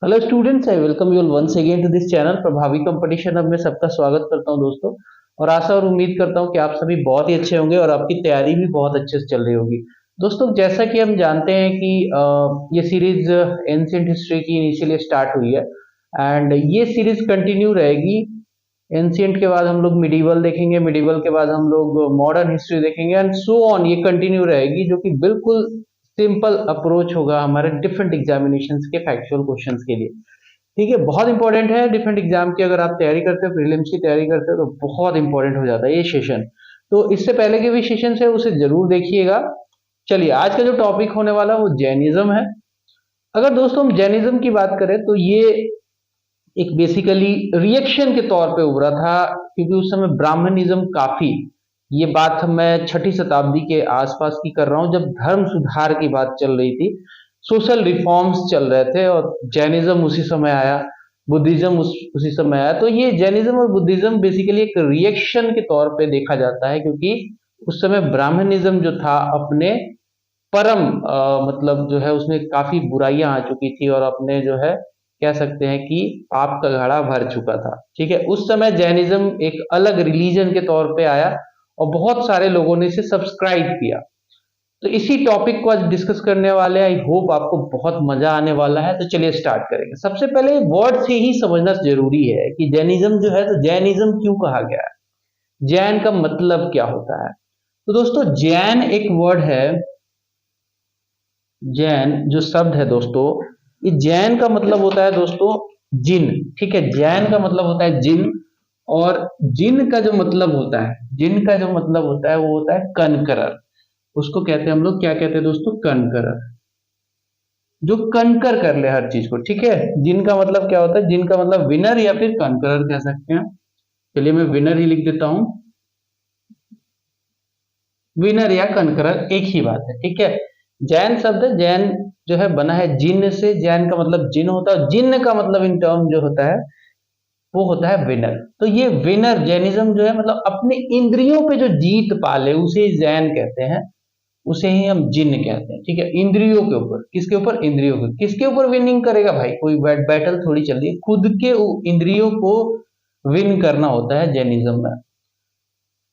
Hello students, I welcome you all once again to this channel Prabhavi competition. अब मैं सबका स्वागत करता हूं दोस्तों, और आशा और उम्मीद करता हूं कि आप सभी बहुत ही अच्छे होंगे और आपकी तैयारी भी बहुत अच्छे से चल रही होगी। दोस्तों, जैसा कि हम जानते हैं कि ये सीरीज एंशिएंट हिस्ट्री की इनिशियली स्टार्ट हुई है एंड ये सीरीज कंटिन्यू रहेगी। एंशिएंट के बाद हम लोग मिडिवल देखेंगे, मिडिवल के बाद हम लोग मॉडर्न हिस्ट्री देखेंगे एंड सो ऑन। ये कंटिन्यू रहेगी, जो कि बिल्कुल सिंपल अप्रोच होगा हमारे डिफरेंट एग्जामिनेशंस के फैक्चुअल क्वेश्चंस के लिए। ठीक है, बहुत इंपॉर्टेंट है डिफरेंट एग्जाम की। अगर आप तैयारी करते हो, प्रीलिम्स की तैयारी करते हो, तो बहुत इंपॉर्टेंट हो जाता है ये सेशन। तो इससे पहले के भी सेशन है उसे जरूर देखिएगा। चलिए, आज का जो टॉपिक होने वाला है वो जैनिज्म है। अगर दोस्तों हम जैनिज्म की बात करें तो ये एक बेसिकली रिएक्शन के तौर पे उभरा था, क्योंकि उस समय ब्राह्मणिज्म काफी, ये बात मैं छठी शताब्दी के आसपास की कर रहा हूं, जब धर्म सुधार की बात चल रही थी, सोशल रिफॉर्म्स चल रहे थे, और जैनिज्म उसी समय आया, बुद्धिज्म उसी समय आया। तो ये जैनिज्म और बुद्धिज्म बेसिकली एक रिएक्शन के तौर पे देखा जाता है, क्योंकि उस समय ब्राह्मणिज्म जो था अपने परम मतलब जो है उसमें काफी बुराइयां आ चुकी थी, और अपने जो है कह सकते हैं कि पाप का घड़ा भर चुका था। ठीक है, उस समय जैनिज्म एक अलग रिलीजन के तौर पे आया और बहुत सारे लोगों ने इसे सब्सक्राइब किया। तो इसी टॉपिक को आज डिस्कस करने वाले हैं। आई होप आपको बहुत मजा आने वाला है। तो चलिए स्टार्ट करेंगे। सबसे पहले वर्ड से ही समझना जरूरी है कि जैनिज्म जो है, तो जैनिज्म क्यों कहा गया है, जैन का मतलब क्या होता है। तो दोस्तों, जैन एक वर्ड है। जैन जो शब्द है दोस्तों, ये जैन का मतलब होता है दोस्तों जिन। ठीक है, जैन का मतलब होता है जिन, और जिन का जो मतलब होता है, जिन का जो मतलब होता है वो होता है कनकरर। उसको कहते हैं हम लोग, क्या कहते हैं दोस्तों, कनकरर, जो कनकर कर ले हर चीज को। ठीक है, जिन का मतलब क्या होता है, जिन का मतलब विनर या फिर कनकरर कह सकते हैं। चलिए मैं विनर ही लिख देता हूं, विनर या कनकरर एक ही बात है। ठीक है, जैन शब्द है, जैन जो है बना है जिन से। जैन का मतलब जिन होता है, जिन का मतलब इन टर्म जो होता है वो होता है विनर। तो ये विनर जैनिज्म जो है, मतलब अपने इंद्रियों पे जो जीत पाले उसे जैन कहते हैं, उसे ही हम जिन कहते हैं। ठीक है, इंद्रियों के ऊपर, किसके ऊपर, इंद्रियों के, किसके ऊपर विनिंग करेगा भाई, कोई बैटल थोड़ी चल रही है, खुद के इंद्रियों को विन करना होता है जैनिज्म में।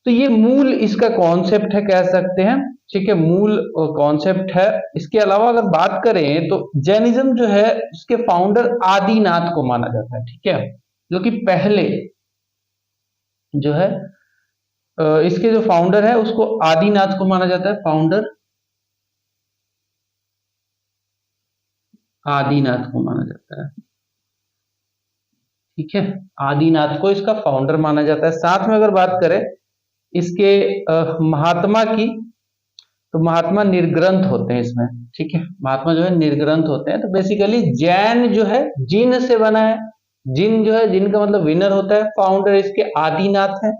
तो ये मूल इसका कॉन्सेप्ट है कह सकते हैं। ठीक है, मूल कॉन्सेप्ट है। इसके अलावा अगर बात करें तो जैनिज्म जो है इसके फाउंडर आदिनाथ को माना जाता है। ठीक है, जो कि पहले जो है इसके जो फाउंडर है उसको आदिनाथ को माना जाता है, फाउंडर आदिनाथ को माना जाता है। ठीक है, आदिनाथ को इसका फाउंडर माना जाता है। साथ में अगर बात करें इसके महात्मा की, तो महात्मा निर्ग्रंथ होते हैं इसमें। ठीक है, महात्मा जो है निर्ग्रंथ होते हैं। तो बेसिकली जैन जो है जिन से बना है। जिन जो है, जिन का मतलब विनर होता है, फाउंडर इसके आदिनाथ है।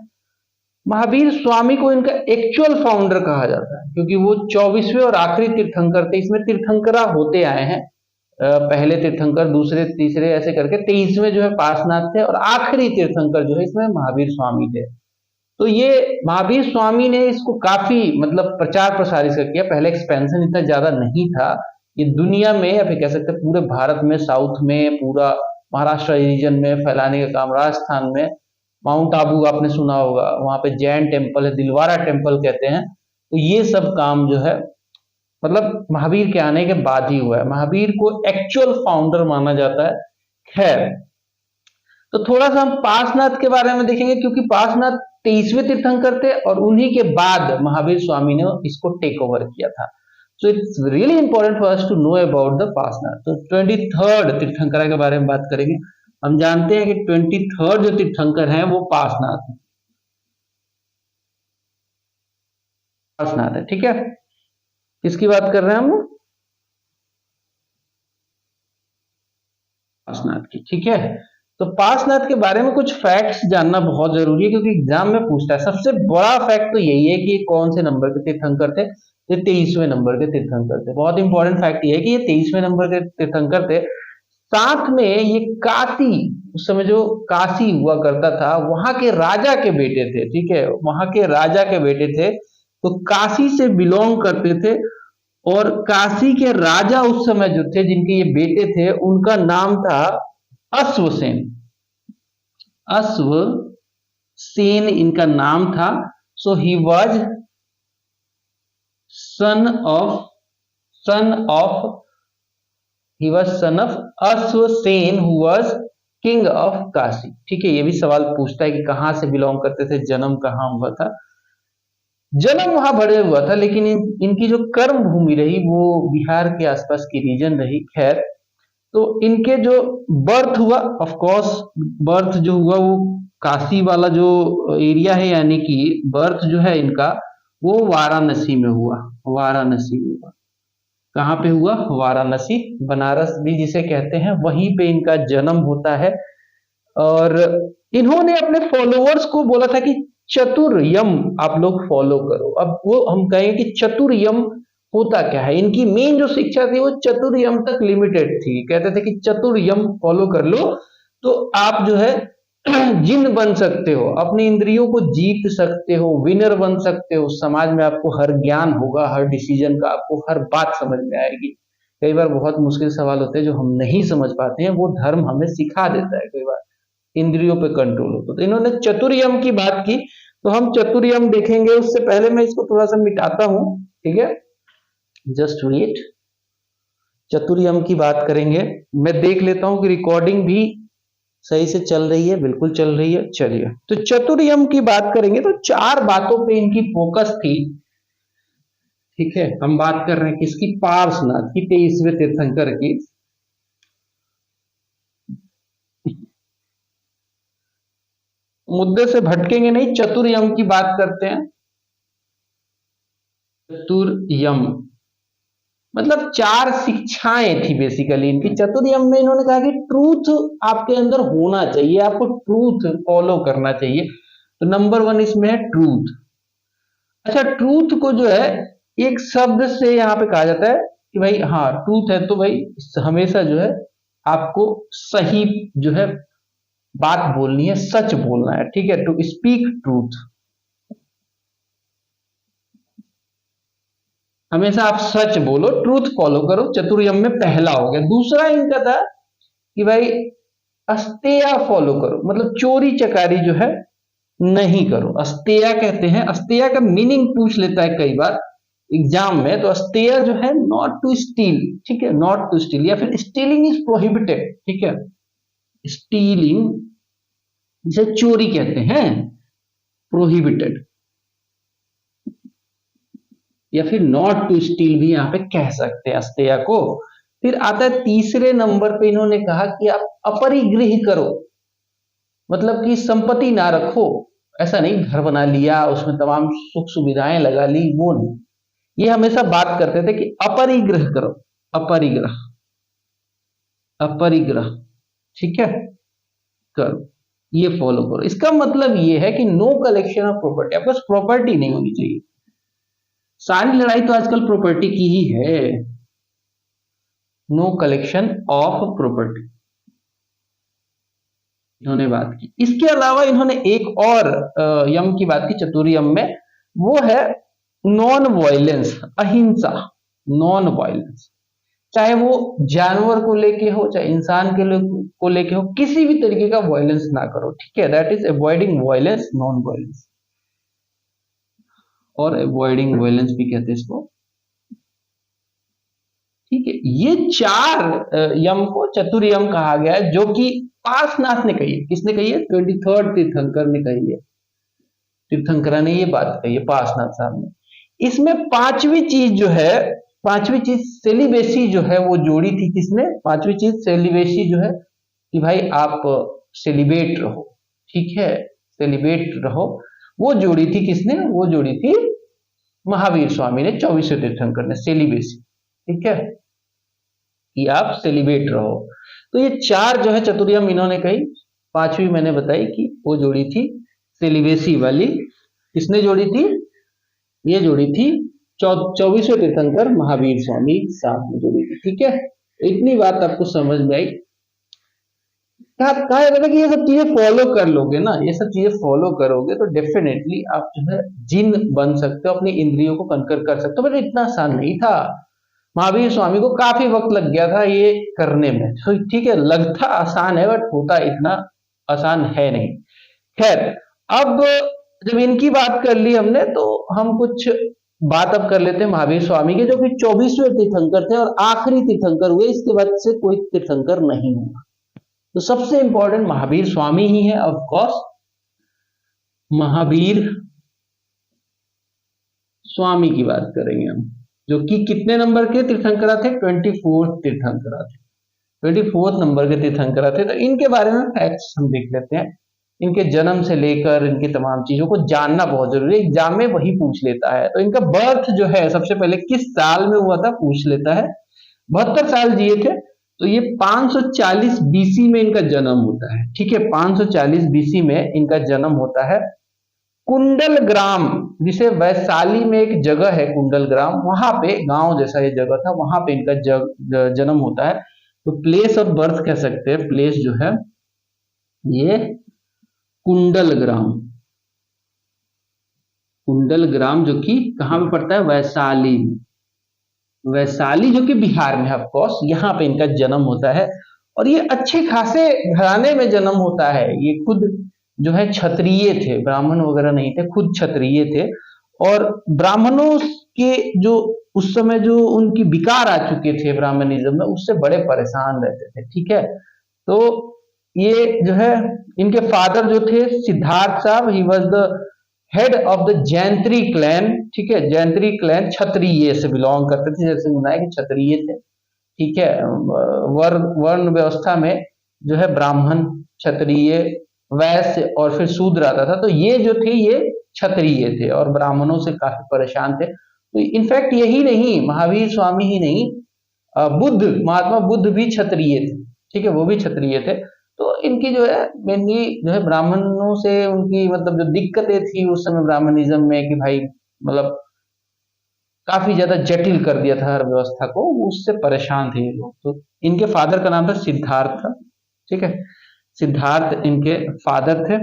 महावीर स्वामी को इनका एक्चुअल फाउंडर कहा जाता है, क्योंकि वो 24वें और आखिरी तीर्थंकर थे। इसमें तीर्थंकरा होते आए हैं, पहले तीर्थंकर, दूसरे, तीसरे, ऐसे करके 23वें जो है पार्श्वनाथ थे, और आखिरी तीर्थंकर जो है इसमें महावीर स्वामी थे। तो ये महावीर स्वामी ने इसको काफी मतलब प्रचार प्रसार इसका किया। पहले एक्सपेंशन इतना ज्यादा नहीं था, ये दुनिया में या फिर कह सकते हैं पूरे भारत में, साउथ में, पूरा महाराष्ट्र रीजन में फैलाने का काम, राजस्थान में माउंट आबू आपने सुना होगा, वहां पे जैन टेम्पल है, दिलवारा टेम्पल कहते हैं। तो ये सब काम जो है मतलब महावीर के आने के बाद ही हुआ है। महावीर को एक्चुअल फाउंडर माना जाता है। खैर, तो थोड़ा सा हम पार्श्वनाथ के बारे में देखेंगे, क्योंकि पार्श्वनाथ 23वें तीर्थंकर थे, और उन्हीं के बाद महावीर स्वामी ने इसको टेक ओवर किया था। So it's really important for us to know about the Parshvanath. तो 23rd तीर्थंकर के बारे में बात करेंगे। हम जानते हैं कि 23rd जो तीर्थंकर हैं वो पार्श्वनाथ है। पार्श्वनाथ है, ठीक है। किसकी बात कर रहे हैं हम, पार्श्वनाथ की। ठीक है, तो पार्श्वनाथ के बारे में कुछ फैक्ट्स जानना बहुत जरूरी है, क्योंकि एग्जाम में पूछता है। सबसे बड़ा फैक्ट तो यही है कि ये कौन से नंबर के तीर्थंकर थे। ये 23वें नंबर के तीर्थंकर थे। बहुत इंपॉर्टेंट फैक्ट ये है कि ये 23वें नंबर के तीर्थंकर थे। साथ में ये काशी, उस समय जो काशी हुआ करता था, वहां के राजा के बेटे थे। ठीक है, वहां के राजा के बेटे थे, तो काशी से बिलोंग करते थे। और काशी के राजा उस समय जो थे, जिनके ये बेटे थे, उनका नाम था अश्वसेन। अश्वसेन इनका नाम था। So he was son of he was son of Ashvasena who was king of Kashi. ठीक है, ये भी सवाल पूछता है कि कहां से बिलोंग करते थे, जन्म कहां हुआ था। जन्म वहां बड़े हुआ था, लेकिन इनकी जो कर्म भूमि रही वो बिहार के आसपास की रीजन रही। खैर, तो इनके जो बर्थ हुआ, ऑफ कोर्स बर्थ जो हुआ वो काशी वाला जो एरिया है, यानी कि बर्थ जो है इनका वो वाराणसी में हुआ। वाराणसी में हुआ। कहाँ पे हुआ? वाराणसी, बनारस भी जिसे कहते हैं, वहीं पे इनका जन्म होता है। और इन्होंने अपने फॉलोअर्स को बोला था कि चतुर्यम आप लोग फॉलो करो। अब वो हम कहेंगे कि चतुर्यम होता क्या है। इनकी मेन जो शिक्षा थी वो चतुर्यम तक लिमिटेड थी। कहते थे कि चतुर्यम फॉलो कर लो तो आप जो है जिन बन सकते हो, अपनी इंद्रियों को जीत सकते हो, विनर बन सकते हो, समाज में आपको हर ज्ञान होगा, हर डिसीजन का आपको हर बात समझ में आएगी। कई बार बहुत मुश्किल सवाल होते हैं जो हम नहीं समझ पाते हैं, वो धर्म हमें सिखा देता है। कई बार इंद्रियों पे कंट्रोल होता है। तो इन्होंने चतुर्यम की बात की, तो हम चतुर्यम देखेंगे। उससे पहले मैं इसको थोड़ा सा मिटाता हूं, ठीक है, जस्ट वेट। चतुर्यम की बात करेंगे, मैं देख लेता हूं कि रिकॉर्डिंग भी सही से चल रही है। बिल्कुल चल रही है। चलिए, तो चतुर्यम की बात करेंगे तो 4 बातों पे इनकी फोकस थी। ठीक है, हम बात कर रहे हैं किसकी? पार्श्वनाथ की, 23वें तीर्थंकर की। मुद्दे से भटकेंगे नहीं, चतुर्यम की बात करते हैं। चतुर्यम मतलब 4 शिक्षाएं थी बेसिकली इनकी। चतुर्यम में इन्होंने कहा कि ट्रूथ आपके अंदर होना चाहिए, आपको ट्रूथ फॉलो करना चाहिए। तो नंबर 1 इसमें है ट्रूथ। अच्छा, ट्रूथ को जो है एक शब्द से यहाँ पे कहा जाता है कि भाई हाँ ट्रूथ है, तो भाई हमेशा जो है आपको सही जो है बात बोलनी है, सच बोलना है। ठीक है, टू स्पीक ट्रूथ, हमेशा आप सच बोलो, ट्रूथ फॉलो करो। चतुर्यम में पहला हो गया। दूसरा इनका था कि भाई अस्तेया फॉलो करो, मतलब चोरी चकारी जो है नहीं करो। अस्तेया कहते हैं, अस्तेया का मीनिंग पूछ लेता है कई बार एग्जाम में। तो अस्तेया जो है नॉट टू स्टील। ठीक है, नॉट टू स्टील, या फिर स्टीलिंग इज प्रोहिबिटेड। ठीक है, स्टीलिंग जिसे चोरी कहते हैं, प्रोहिबिटेड, या फिर नॉट टू स्टील भी यहाँ पे कह सकते हैं अस्तेया को। फिर आता है तीसरे नंबर पे, इन्होंने कहा कि आप अपरिग्रह करो, मतलब कि संपत्ति ना रखो। ऐसा नहीं घर बना लिया उसमें तमाम सुख सुविधाएं लगा ली, वो नहीं। ये हमेशा बात करते थे कि अपरिग्रह करो, अपरिग्रह, अपरिग्रह। ठीक है, करो, ये फॉलो करो। इसका मतलब ये है कि नो कलेक्शन ऑफ प्रॉपर्टी, आपके पास प्रॉपर्टी नहीं होनी चाहिए। सारी लड़ाई तो आजकल प्रॉपर्टी की ही है। नो कलेक्शन ऑफ प्रॉपर्टी इन्होंने बात की। इसके अलावा इन्होंने एक और यम की बात की चतुर्यम में, वो है नॉन वायलेंस, अहिंसा, नॉन वायलेंस। चाहे वो जानवर को लेके हो, चाहे इंसान को लेके हो, किसी भी तरीके का वायलेंस ना करो। ठीक है, that is avoiding violence, non violence, और अवॉइडिंग वायलेंस भी कहते हैं इसको। ठीक है, ये 4 यम को चतुर्यम कहा गया है, जो कि पार्श्वनाथ ने कही है। किसने कही है? 23rd तीर्थंकर ने कही है। तीर्थंकरा ने ये बात कही है, पार्श्वनाथ साहब ने। इसमें पांचवी चीज जो है, पांचवी चीज सेलिबेसी जो है वो जोड़ी थी। किसने? पांचवी चीज सेलिबेसी जो है कि भाई आप सेलिब्रेट रहो। ठीक है, सेलिब्रेट रहो, वो जोड़ी थी किसने? वो जोड़ी थी महावीर स्वामी ने, 24वें तीर्थंकर ने, सेलिबेसी। ठीक है, कि आप सेलिब्रेट रहो। तो ये 4 जो है चतुर्यम इन्होंने कही। पांचवी मैंने बताई कि वो जोड़ी थी सेलिबेसी वाली। किसने जोड़ी थी? ये जोड़ी थी 24वें तीर्थंकर महावीर स्वामी साहब ने जोड़ी थी। ठीक है, इतनी बात आपको समझ में आई। कहा जाता है कि ये सब चीजें फॉलो कर लोगे ना, ये सब चीजें फॉलो करोगे तो डेफिनेटली आप जो है जिन बन सकते हो, अपनी इंद्रियों को कनकर कर सकते हो। बट इतना आसान नहीं था। महावीर स्वामी को काफी वक्त लग गया था ये करने में। तो ठीक है, लगता आसान है बट होता इतना आसान है नहीं। खैर, अब जब इनकी बात कर ली हमने तो हम कुछ बात अब कर लेते हैं महावीर स्वामी के, जो कि 24वें तीर्थंकर थे और आखिरी तीर्थंकर हुए। इसके बाद से कोई तीर्थंकर नहीं हुआ। तो सबसे इंपॉर्टेंट महावीर स्वामी ही है ऑफ कोर्स। महावीर स्वामी की बात करेंगे हम, जो कि कितने नंबर के तीर्थंकरा थे? 24 तीर्थंकरा थे, 24 नंबर के तीर्थंकरा थे। तो इनके बारे में फैक्ट्स हम देख लेते हैं। इनके जन्म से लेकर इनकी तमाम चीजों को जानना बहुत जरूरी है, एग्जाम में वही पूछ लेता है। तो इनका बर्थ जो है सबसे पहले किस साल में हुआ था पूछ लेता है। 72 साल जिए थे। तो ये 540 बीसी में इनका जन्म होता है। ठीक है, 540 बीसी में इनका जन्म होता है। कुंडल ग्राम, जिसे वैशाली में एक जगह है कुंडल ग्राम, वहां पे गांव जैसा ये जगह था, वहां पे इनका जन्म होता है। तो प्लेस ऑफ बर्थ कह सकते हैं, प्लेस जो है ये कुंडल ग्राम। कुंडल ग्राम जो कि कहां पे पड़ता है? वैशाली में। वैशाली जो कि बिहार में ऑफ कोर्स, यहाँ पे इनका जन्म होता है। और ये अच्छे खासे घराने में जन्म होता है। ये खुद जो है क्षत्रिय थे, ब्राह्मण वगैरह नहीं थे, खुद क्षत्रिय थे। और ब्राह्मणों के जो उस समय जो उनकी विकार आ चुके थे ब्राह्मणिज्म में, उससे बड़े परेशान रहते थे। ठीक है, तो ये जो है इनके फादर जो थे सिद्धार्थ साहब, he was the head of the जैंत्री क्लैन। ठीक है, जैंत्री क्लैन क्षत्रिय से बिलोंग करते थे, जैसे सुना कि क्षत्रिय थे। ठीक है, वर्ण व्यवस्था में जो है ब्राह्मण, क्षत्रिय, वैश्य और फिर शूद्र आता था। तो ये जो थे ये क्षत्रिय थे और ब्राह्मणों से काफी परेशान थे। तो इनफैक्ट यही नहीं, महावीर स्वामी ही नहीं, बुद्ध, महात्मा बुद्ध भी क्षत्रिय थे। ठीक है, वो भी क्षत्रिय थे। तो इनकी जो है मेनली जो है ब्राह्मणों से उनकी मतलब जो दिक्कतें थी उस समय ब्राह्मणिज्म में, कि भाई मतलब काफी ज्यादा जटिल कर दिया था हर व्यवस्था को, उससे परेशान थे ये लोग। तो इनके फादर का नाम था सिद्धार्थ था। ठीक है, सिद्धार्थ इनके फादर थे,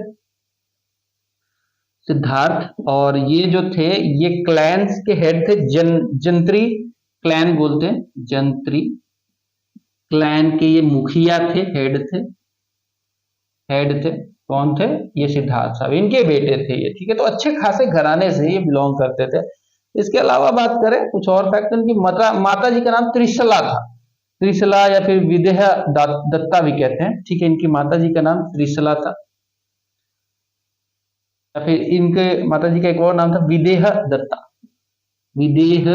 सिद्धार्थ। और ये जो थे ये क्लैंस के हेड थे। जंत्री क्लैन बोलते हैं, जंत्री क्लैन के ये मुखिया थे, हेड थे। कौन थे? ये सिद्धार्थ साहब, इनके बेटे थे ये। ठीक है, तो अच्छे खासे घराने से ये बिलोंग करते थे। इसके अलावा बात करें कुछ और फैक्ट, इनकी माता जी का नाम त्रिशला था। त्रिशला या फिर विदेहा दत्ता भी कहते हैं। ठीक है, इनकी माता जी का नाम त्रिशला था, या फिर इनके माता जी का एक और नाम था विदेह दत्ता, विदेह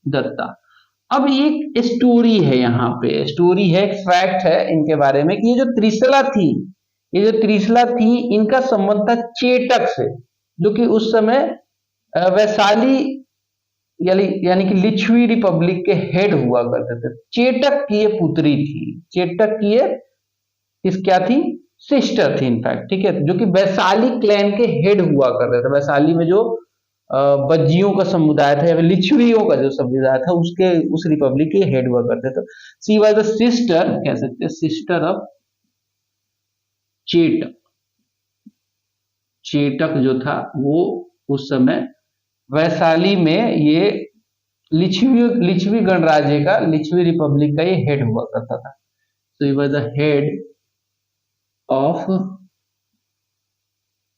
दत्ता। अब एक स्टोरी है, यहाँ पे स्टोरी है, एक फैक्ट है इनके बारे में कि ये जो त्रिशला थी, इनका संबंध था चेटक से, जो कि उस समय वैशाली यानी कि लिच्छवी रिपब्लिक के हेड हुआ करते थे। चेटक की ये पुत्री थी, चेटक की ये क्या थी? सिस्टर थी इनफैक्ट। ठीक है, जो कि वैशाली क्लैन के हेड हुआ करते थे। वैशाली में जो बज्जियों का समुदाय था या फिर लिच्छवियों का जो समुदाय था, उस रिपब्लिक के हेड हुआ करते थे। सी वाज द सिस्टर, कह सकते हैं सिस्टर ऑफ चेटक। चेटक जो था वो उस समय वैशाली में ये लिच्छवी गणराज्य का, लिच्छवी रिपब्लिक का ये हेड हुआ करता था। तो he was the head of,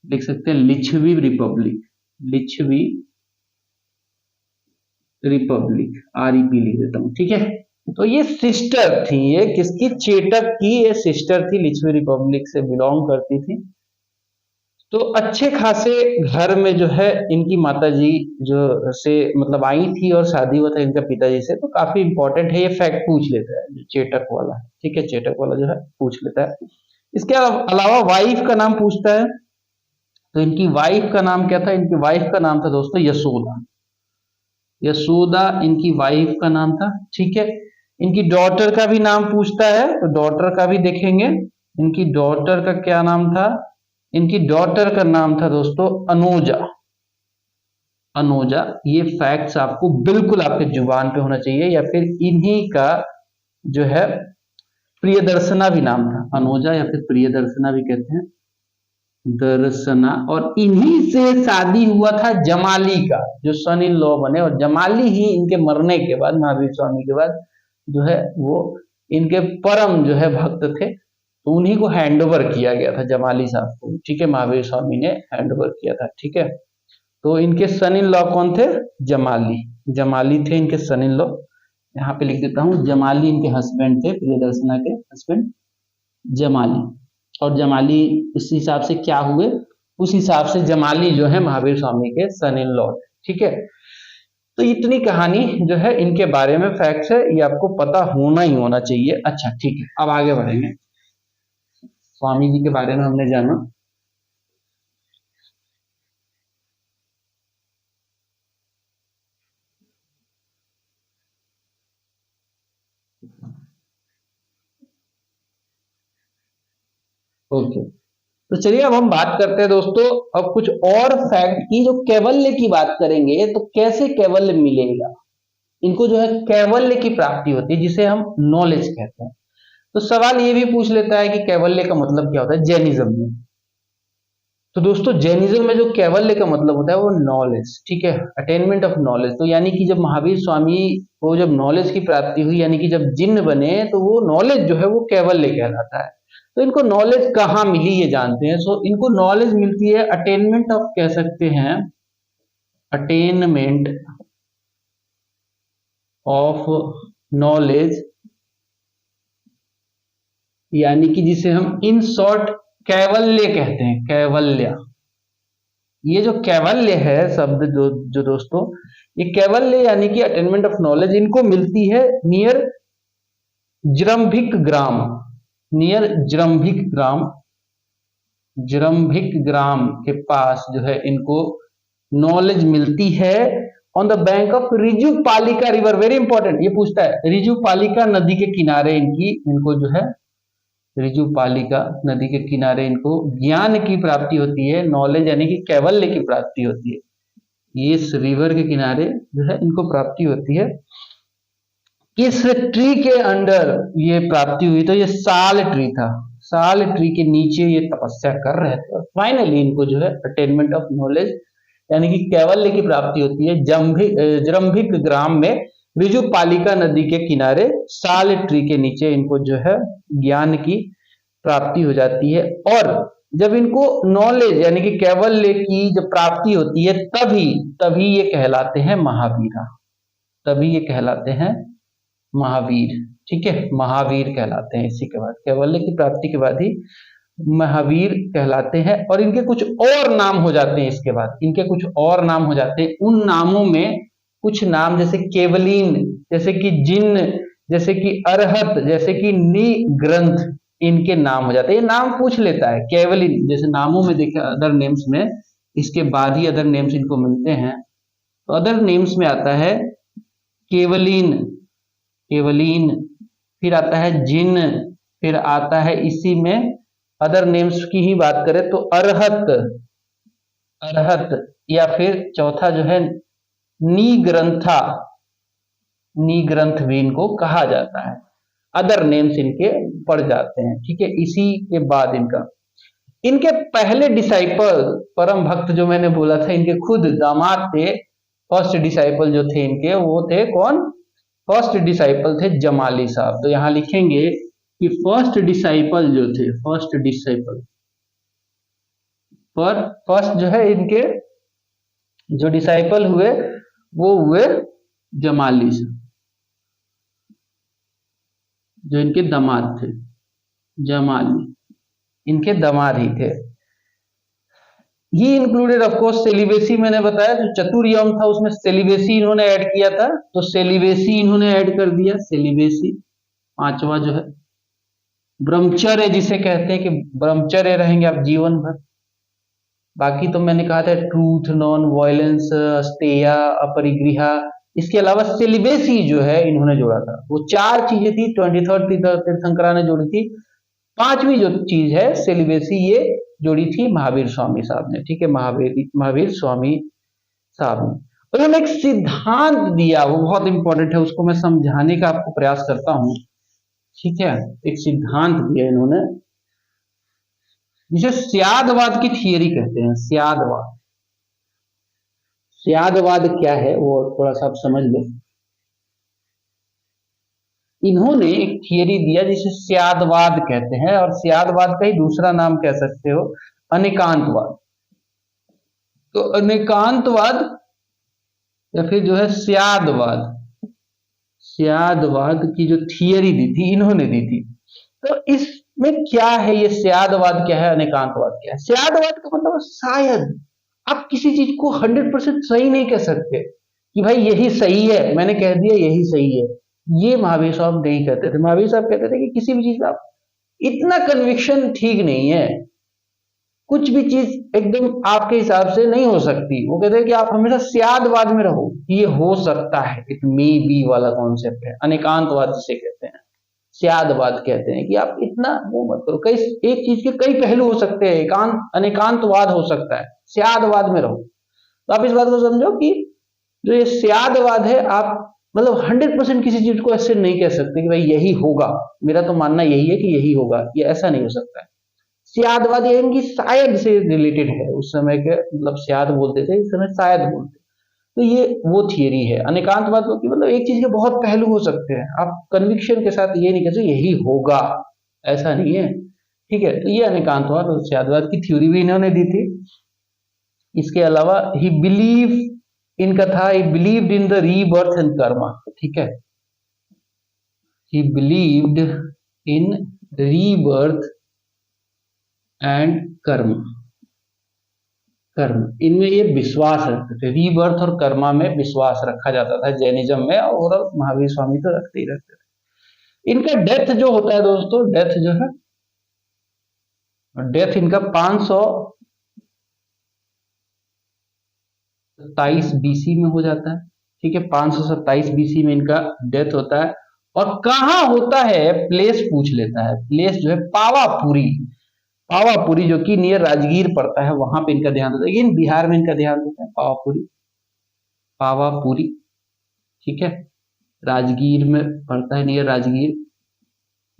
लिख सकते हैं लिच्छवी रिपब्लिक, लिच्छवी रिपब्लिक, आरईपी लिख देता हूं। ठीक है, तो ये सिस्टर थी, ये किसकी? चेटक की ये सिस्टर थी, लिच्छवी रिपब्लिक से बिलोंग करती थी। तो अच्छे खासे घर में जो है इनकी माताजी जो से मतलब आई थी और शादी हुआ था इनका पिताजी से। तो काफी इंपॉर्टेंट है, ये फैक्ट पूछ लेता है जो चेटक वाला है। ठीक है, चेटक वाला जो है पूछ लेता है। इसके अलावा वाइफ का नाम पूछता है। तो इनकी वाइफ का नाम क्या था? इनकी वाइफ का नाम था दोस्तों यशोदा। यशोदा इनकी वाइफ का नाम था। ठीक है, इनकी डॉटर का भी नाम पूछता है, तो डॉटर का भी देखेंगे। इनकी डॉटर का क्या नाम था? इनकी डॉटर का नाम था दोस्तों अनोजा। अनोजा, ये फैक्ट्स आपको बिल्कुल आपके जुबान पे होना चाहिए। या फिर इन्हीं का जो है प्रियदर्शना भी नाम था, अनोजा या फिर प्रियदर्शना भी कहते हैं। दर्शना, और इन्हीं से शादी हुआ था जमाली का, जो सन इन लॉ बने। और जमाली ही इनके मरने के बाद, महावीर स्वामी के बाद जो है वो इनके परम जो है भक्त थे, तो उन्हीं को हैंड ओवर किया गया था, जमाली साहब को, ठीक है, महावीर स्वामी ने हैंड ओवर किया था, ठीक है। तो इनके सन इन लॉ कौन थे? जमाली, जमाली थे इनके सन इन लॉ। यहाँ पे लिख देता हूँ, जमाली इनके हस्बैंड थे, प्रियदर्शना के हस्बैंड जमाली। और जमाली इस हिसाब से क्या हुए, उस हिसाब से जमाली जो है महावीर स्वामी के सन इन लॉ, ठीक है। तो इतनी कहानी जो है इनके बारे में फैक्ट्स है, ये आपको पता होना ही होना चाहिए। अच्छा ठीक है, अब आगे बढ़ेंगे। स्वामी जी के बारे में हमने जाना। ओके, तो चलिए अब हम बात करते हैं दोस्तों अब कुछ और फैक्ट की। जो कैवल्य की बात करेंगे तो कैसे कैवल्य मिलेगा, इनको जो है कैवल्य की प्राप्ति होती है, जिसे हम नॉलेज कहते हैं। तो सवाल ये भी पूछ लेता है कि कैवल्य का मतलब क्या होता है जैनिज्म में। तो दोस्तों जैनिज्म में जो कैवल्य का मतलब होता है वो नॉलेज, ठीक है, अटेनमेंट ऑफ नॉलेज। तो यानी कि जब महावीर स्वामी को जब नॉलेज की प्राप्ति हुई, यानी कि जब जिन्न बने, तो वो नॉलेज जो है वो कैवल्य कहलाता है। तो इनको नॉलेज कहाँ मिली ये जानते हैं। सो इनको नॉलेज मिलती है अटेनमेंट ऑफ, कह सकते हैं अटेनमेंट ऑफ नॉलेज, यानी कि जिसे हम इन शॉर्ट कैवल्य कहते हैं, कैवल्य। ये जो कैवल्य है शब्द जो दोस्तों, ये कैवल्य यानी कि अटेनमेंट ऑफ नॉलेज इनको मिलती है नियर जृंभिक ग्राम, नियर जृंभिक ग्राम, जृंभिक ग्राम के पास जो है इनको नॉलेज मिलती है। On the bank of Riju पालिका रिवर, वेरी इंपॉर्टेंट, ये पूछता है, रिजु पालिका नदी के किनारे इनको जो है रिजु पालिका नदी के किनारे इनको ज्ञान की प्राप्ति होती है, नॉलेज यानी कि कैवल्य की प्राप्ति होती है। ये इस रिवर के किनारे जो है इनको प्राप्ति होती है। किस ट्री के अंडर ये प्राप्ति हुई? तो ये साल ट्री था, साल ट्री के नीचे ये तपस्या कर रहे थे, और फाइनली इनको जो है अटेनमेंट ऑफ नॉलेज यानी कि कैवल्य की प्राप्ति होती है जृंभिक ग्राम में, रिजु पालिका नदी के किनारे साल ट्री के नीचे इनको जो है ज्ञान की प्राप्ति हो जाती है। और जब इनको नॉलेज यानी कि कैवल्य की जब प्राप्ति होती है, तभी तभी ये कहलाते हैं महावीरा, तभी ये कहलाते हैं महावीर, ठीक है, महावीर कहलाते हैं। इसी के बाद कैवल्य की प्राप्ति के बाद ही महावीर कहलाते हैं। और इनके कुछ और नाम हो जाते हैं, इसके बाद इनके कुछ और नाम हो जाते हैं। उन नामों में कुछ नाम जैसे केवलीन, जैसे कि जिन्न, जैसे कि अरहत, जैसे कि निग्रंथ, इनके नाम हो जाते हैं। ये नाम पूछ लेता है केवलीन, जैसे नामों में देखें अदर नेम्स में, इसके बाद ही अदर नेम्स इनको मिलते हैं। तो अदर नेम्स में आता है केवलीन, केवलीन, फिर आता है जिन्न, फिर आता है इसी में अदर नेम्स की ही बात करें तो अरहत, अरहत, या फिर चौथा जो है निग्रंथा, निग्रंथ भी इनको कहा जाता है। अदर नेम्स इनके पड़ जाते हैं, ठीक है। इसी के बाद इनके पहले डिसाइपल परम भक्त जो मैंने बोला था, इनके खुद दामाद थे। फर्स्ट डिसाइपल जो थे इनके, वो थे कौन? फर्स्ट डिसाइपल थे जमाली साहब। तो यहां लिखेंगे कि फर्स्ट डिसाइपल जो थे, फर्स्ट डिसाइपल पर फर्स्ट जो है इनके जो डिसाइपल हुए वो हुए जमाली से, जो इनके दामाद थे, जमाली इनके दामाद ही थे। ही इंक्लूडेड ऑफ कोर्स सेलिबेसी, मैंने बताया जो चतुर्यम था उसमें सेलिबेसी इन्होंने ऐड किया था, तो सेलिबेसी इन्होंने ऐड कर दिया, सेलिबेसी पांचवा जो है। ब्रह्मचर्य जिसे कहते हैं कि ब्रह्मचर्य रहेंगे आप जीवन भर। बाकी तो मैंने कहा था ट्रूथ, नॉन वायलेंस, अस्तेया, अपरिग्रह, इसके अलावा सेलिबेसी जो है इन्होंने जोड़ा था। वो चार चीजें थी, 23rd तीर्थंकरा ने जोड़ी थी। पांचवी जो चीज है सेलिबेसी, ये जोड़ी थी महावीर स्वामी साहब ने, ठीक है, महावीर स्वामी साहब ने। और उन्होंने एक सिद्धांत दिया, वो बहुत इंपॉर्टेंट है, उसको मैं समझाने का आपको प्रयास करता हूं, ठीक है। एक सिद्धांत दिया इन्होंने, जिसे स्यादवाद की थियरी कहते हैं। स्यादवाद, स्यादवाद क्या है वो थोड़ा सा आप समझ लो। इन्होंने एक थियरी दिया जिसे स्यादवाद कहते हैं, और स्यादवाद का ही दूसरा नाम कह सकते हो अनेकांतवाद। तो अनेकांतवाद या फिर जो है स्यादवाद, स्यादवाद की जो थियरी दी थी इन्होंने दी थी। तो इसमें क्या है, ये स्यादवाद क्या है, अनेकांतवाद क्या है? स्यादवाद का मतलब शायद, आप किसी चीज को 100% सही नहीं कह सकते कि भाई यही सही है, मैंने कह दिया यही सही है। ये महावीर साहब नहीं कहते थे। महावीर साहब कहते थे कि किसी भी चीज का इतना कन्विक्शन ठीक नहीं है, कुछ भी चीज एकदम आपके हिसाब से नहीं हो सकती। वो कहते हैं कि आप हमेशा स्यादवाद में रहो, ये हो सकता है, इट मे बी वाला कॉन्सेप्ट है। अनेकांतवाद जिसे कहते हैं, स्यादवाद कहते हैं कि आप इतना वो मत करो। कई एक चीज के कई पहलू हो सकते हैं, एकांत अनेकांतवाद हो सकता है, स्यादवाद में रहो। तो आप इस बात को समझो कि जो ये स्यादवाद है, आप मतलब 100% किसी चीज को ऐसे नहीं कह सकते कि भाई यही होगा, मेरा तो मानना यही है कि यही होगा, ये ऐसा नहीं हो सकता है। स्यादवाद ये कि शायद से रिलेटेड है, उस समय के मतलब स्याद बोलते थे, इस समय शायद बोलते। तो ये वो थियरी है। अनेकांतवाद की मतलब एक चीज के बहुत पहलू हो सकते हैं, आप कन्विक्शन के साथ ये नहीं कह सकते यही होगा, ऐसा नहीं है, ठीक है। तो ये अनेकांतवाद और स्यादवाद की थ्योरी भी इन्होंने दी थी। इसके अलावा ही बिलीव, इनका था ही believed in the rebirth and Karma, ठीक है। ही बिलीव्ड इन रीबर्थ एंड कर्म, कर्म, इनमें ये विश्वास रखते थे। रीबर्थ और कर्मा में विश्वास रखा जाता था जैनिज्म में, और महावीर स्वामी तो रखते ही रखते थे। इनका डेथ जो होता है दोस्तों, डेथ जो है, डेथ इनका 527 बीसी में हो जाता है, ठीक है। 527 बीसी में इनका डेथ होता है। और कहाँ होता है, प्लेस पूछ लेता है। प्लेस जो है पावापुरी, पावापुरी जो कि नियर राजगीर पड़ता है, वहां पे इनका ध्यान होता है। लेकिन बिहार में इनका ध्यान होता है पावापुरी, पावापुरी, ठीक है। राजगीर में पड़ता है, नियर राजगीर,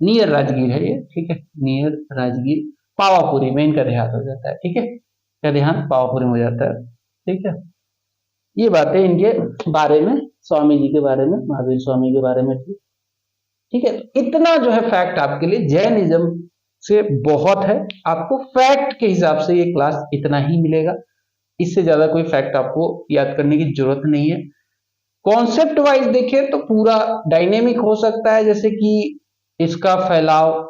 नियर राजगीर है ये, ठीक है, नियर राजगीर। पावापुरी में इनका ध्यान हो जाता है, ठीक है, क्या ध्यान पावापुरी में हो जाता है, ठीक है। ये बातें इनके बारे में, स्वामी जी के बारे में, महावीर स्वामी के बारे में थी, ठीक है। इतना जो है फैक्ट आपके लिए जैनिज्म से बहुत है। आपको फैक्ट के हिसाब से ये क्लास इतना ही मिलेगा, इससे ज्यादा कोई फैक्ट आपको याद करने की जरूरत नहीं है। कॉन्सेप्ट वाइज देखें तो पूरा डायनेमिक हो सकता है, जैसे कि इसका फैलाव,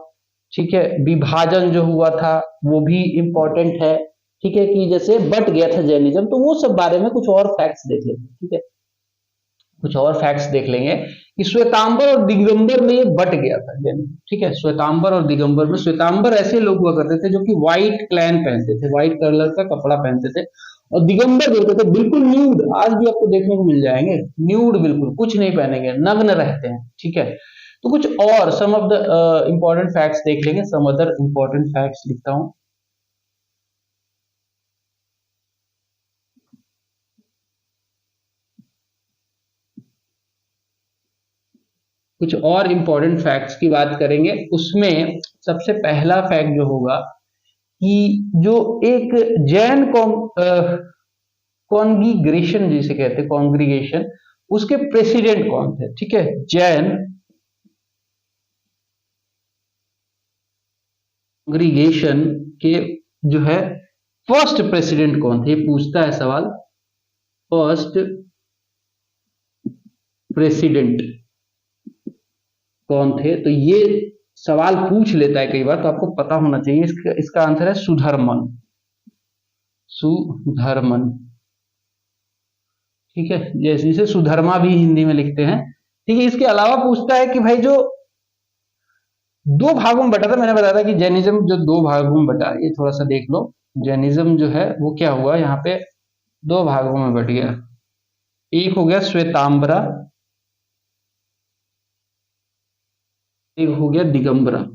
ठीक है, विभाजन जो हुआ था वो भी इंपॉर्टेंट है, ठीक है, कि जैसे बट गया था जैनिज्म, तो वो सब बारे में कुछ और फैक्ट्स देख लेंगे, ठीक है। कुछ और फैक्ट्स देख लेंगे कि श्वेतांबर और दिगंबर में ये बट गया था, ठीक है। श्वेतांबर और दिगंबर में, श्वेतांबर ऐसे लोग हुआ करते थे जो कि व्हाइट क्लैन पहनते थे, व्हाइट कलर का कपड़ा पहनते थे, और दिगंबर जो होते थे बिल्कुल न्यूड, आज भी आपको देखने को मिल जाएंगे, न्यूड, बिल्कुल कुछ नहीं पहनेंगे, नग्न रहते हैं, ठीक है। तो कुछ और सम ऑफ द इंपॉर्टेंट फैक्ट्स देख लेंगे, सम अदर इंपॉर्टेंट फैक्ट्स लिखता हूं। कुछ और इंपॉर्टेंट फैक्ट्स की बात करेंगे। उसमें सबसे पहला फैक्ट जो होगा कि जो एक जैन कॉन्ग्रीगेशन जिसे कहते हैं, कॉन्ग्रीगेशन, उसके प्रेसिडेंट कौन थे, ठीक है। जैन कॉन्ग्रीगेशन के जो है फर्स्ट प्रेसिडेंट कौन थे, पूछता है सवाल। फर्स्ट प्रेसिडेंट कौन थे, तो ये सवाल पूछ लेता है कई बार, तो आपको पता होना चाहिए। इसका आंसर है सुधर्मन, सुधर्मन, ठीक है, जैसे इसे सुधर्मा भी हिंदी में लिखते हैं, ठीक है। इसके अलावा पूछता है कि भाई जो दो भागों में बटा था, मैंने बताया था कि जैनिज्म जो दो भागों में बटा, ये थोड़ा सा देख लो। जैनिज्म जो है वो क्या हुआ, यहाँ पे दो भागों में बट गया। एक हो गया श्वेतांबरा, एक हो गया दिगंबरा।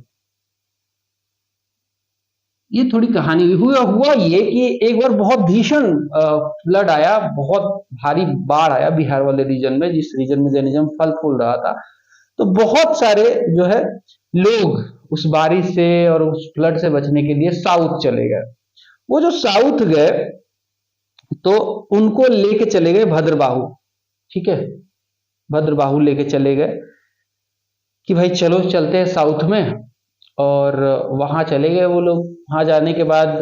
ये थोड़ी कहानी हुआ ये कि एक बार बहुत भीषण फ्लड आया, बहुत भारी बाढ़ आया बिहार वाले रीजन में, जिस रीजन में जैनिज्म फल फूल रहा था। तो बहुत सारे जो है लोग उस बारिश से और उस फ्लड से बचने के लिए साउथ चले गए। वो जो साउथ गए तो उनको लेके चले गए भद्रबाहु, ठीक है, भद्रबाहु लेके चले गए कि भाई चलो चलते हैं साउथ में। और वहां चले गए वो लोग। वहां जाने के बाद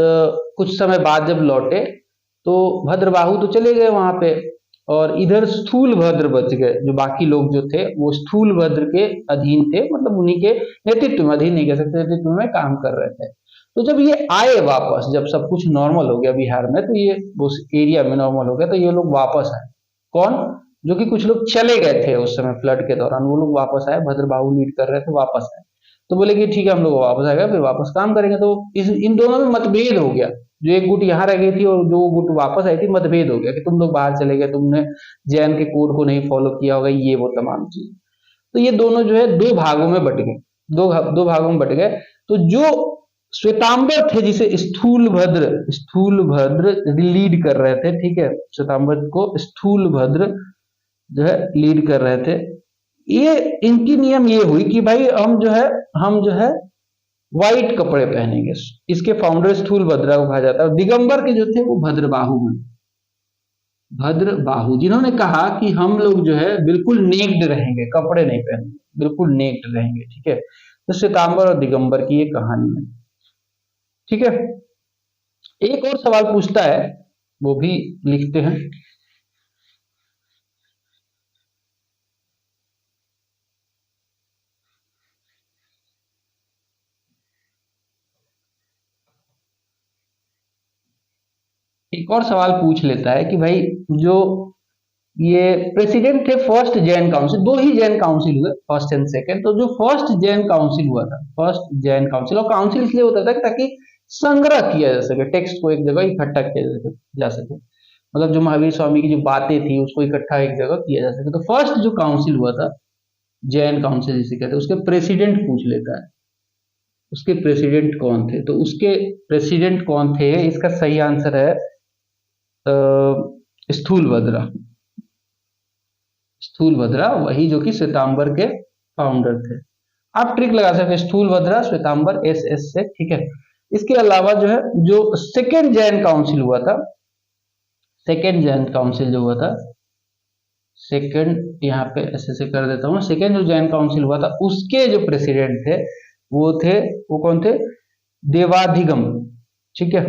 कुछ समय बाद जब लौटे तो भद्रबाहु तो चले गए वहां पे, और इधर स्थूल भद्र बच गए। जो बाकी लोग जो थे वो स्थूल भद्र के अधीन थे, मतलब उन्हीं के नेतृत्व में, अधीन नहीं कह सकते, नेतृत्व में काम कर रहे थे। तो जब ये आए वापस, जब सब कुछ नॉर्मल हो गया बिहार में, तो ये उस एरिया में नॉर्मल हो गया, तो ये लोग वापस आए। कौन? जो कि कुछ लोग चले गए थे उस समय फ्लड के दौरान, वो लोग वापस आए, भद्रबाहु लीड कर रहे थे, वापस आए। तो बोले कि ठीक है हम लोग वापस आ गए, फिर वापस काम करेंगे। तो इन दोनों में मतभेद हो गया। जो एक गुट यहाँ रह गई थी और जो गुट वापस आई थी, मतभेद हो गया कि तुम लोग बाहर चले गए, तुमने जैन के कोड को नहीं फॉलो किया होगा, ये वो तमाम चीज। तो ये दोनों जो है दो भागों में बट गए, दो भागों में बट गए। तो जो श्वेतांबर थे, जिसे स्थूल भद्र लीड कर रहे थे, ठीक है, श्वेतांबर को स्थूल भद्र जो है लीड कर रहे थे। ये इनकी नियम ये हुई कि भाई हम जो है व्हाइट कपड़े पहनेंगे। इसके फाउंडर स्थूल भद्रा को कहा जाता है। और दिगंबर के जो थे वो भद्रबाहु में, भद्रबाहु, जिन्होंने कहा कि हम लोग जो है बिल्कुल नेक्ड रहेंगे, कपड़े नहीं पहनेंगे, बिल्कुल नेक्ड रहेंगे, ठीक है। तो श्वेतांबर और दिगंबर की ये कहानी है, ठीक है। एक और सवाल पूछता है, वो भी लिखते हैं। एक और सवाल पूछ लेता है कि भाई जो ये प्रेसिडेंट थे फर्स्ट जैन काउंसिल, दो ही जैन काउंसिल हुए, फर्स्ट एंड सेकंड। तो जो फर्स्ट जैन काउंसिल हुआ था, फर्स्ट जैन काउंसिल, और काउंसिल इसलिए होता था ताकि संग्रह किया जा सके, टेक्स्ट को एक जगह इकट्ठा किया जा सके, मतलब जो महावीर स्वामी की जो बातें थी उसको इकट्ठा एक जगह किया जा सके। तो फर्स्ट जो काउंसिल हुआ था, जैन काउंसिल जिसे कहते हैं, उसके प्रेसिडेंट पूछ लेता है, उसके प्रेसिडेंट कौन थे। तो उसके प्रेसिडेंट कौन थे, इसका सही आंसर है स्थूल भद्रा। स्थूल भद्रा, वही जो कि श्वेतांबर के फाउंडर थे। आप ट्रिक लगा सकते हैं, स्थूल भद्रा, श्वेतांबर, एस एस से, ठीक है। इसके अलावा जो है जो सेकेंड जैन काउंसिल हुआ था, सेकेंड जैन काउंसिल जो हुआ था, सेकेंड यहाँ पे ऐसे कर देता हूँ, सेकेंड जो जैन काउंसिल हुआ था उसके जो प्रेसिडेंट थे वो कौन थे? देवाधिगम, ठीक है।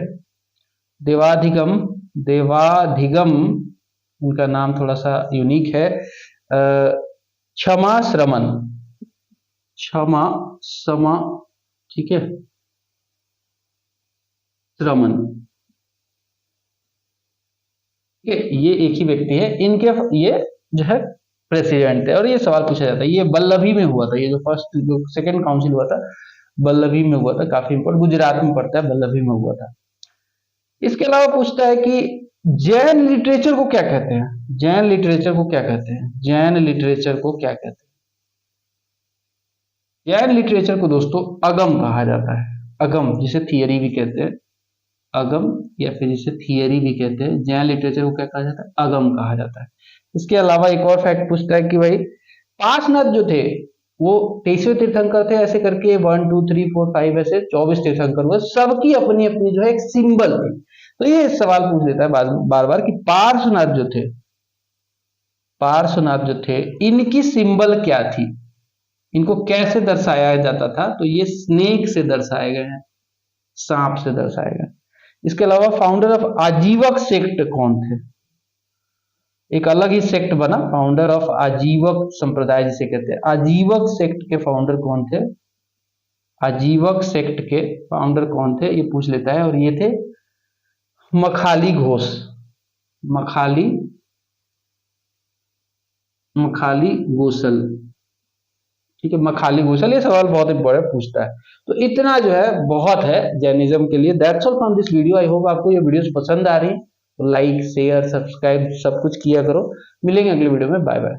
देवाधिगम, देवाधिगम, उनका नाम थोड़ा सा यूनिक है। क्षमा श्रमण, क्षमा समा, ठीक है, श्रमण, ये एक ही व्यक्ति है। इनके ये जो है प्रेसिडेंट है। और ये सवाल पूछा जाता है, ये बल्लभी में हुआ था, ये जो फर्स्ट जो सेकंड काउंसिल हुआ था बल्लभी में हुआ था, काफी इंपोर्टेंट, गुजरात में पड़ता है, बल्लभी में हुआ था। इसके अलावा पूछता है कि जैन लिटरेचर को क्या कहते हैं? जैन लिटरेचर को क्या कहते हैं? जैन लिटरेचर को क्या कहते हैं? जैन लिटरेचर को दोस्तों अगम कहा जाता है। अगम, जिसे थियरी भी कहते हैं, अगम, या फिर जिसे थियरी भी कहते हैं। जैन लिटरेचर को क्या कहा जाता है? अगम कहा जाता है। इसके अलावा एक और फैक्ट पूछता है कि भाई पार्श्वनाथ जो थे वो 23वें तीर्थंकर थे, ऐसे करके 1 2 3 4 5 ऐसे 24 तीर्थंकर हुए, सबकी अपनी अपनी जो है एक सिंबल थी। तो ये सवाल पूछ लेता है बार बार कि पार्श्वनाथ जो थे, पार्श्वनाथ जो थे, इनकी सिंबल क्या थी, इनको कैसे दर्शाया जाता था? तो ये स्नेक से दर्शाए गए हैं, सांप से दर्शाए गए। इसके अलावा फाउंडर ऑफ आजीवक सेक्ट कौन थे? एक अलग ही सेक्ट बना, फाउंडर ऑफ आजीवक संप्रदाय जिसे कहते हैं। आजीवक सेक्ट के फाउंडर कौन थे? आजीवक सेक्ट के फाउंडर कौन थे, ये पूछ लेता है। और ये थे मखाली घोष, मखाली गोसल, ठीक है, मखाली गोसल। ये सवाल बहुत इंपॉर्टेंट पूछता है। तो इतना जो है बहुत है जैनिज्म के लिए। That's all from this video. I hope आपको ये वीडियोस पसंद आ रही है। लाइक शेयर सब्सक्राइब सब कुछ किया करो। मिलेंगे अगले वीडियो में। Bye bye.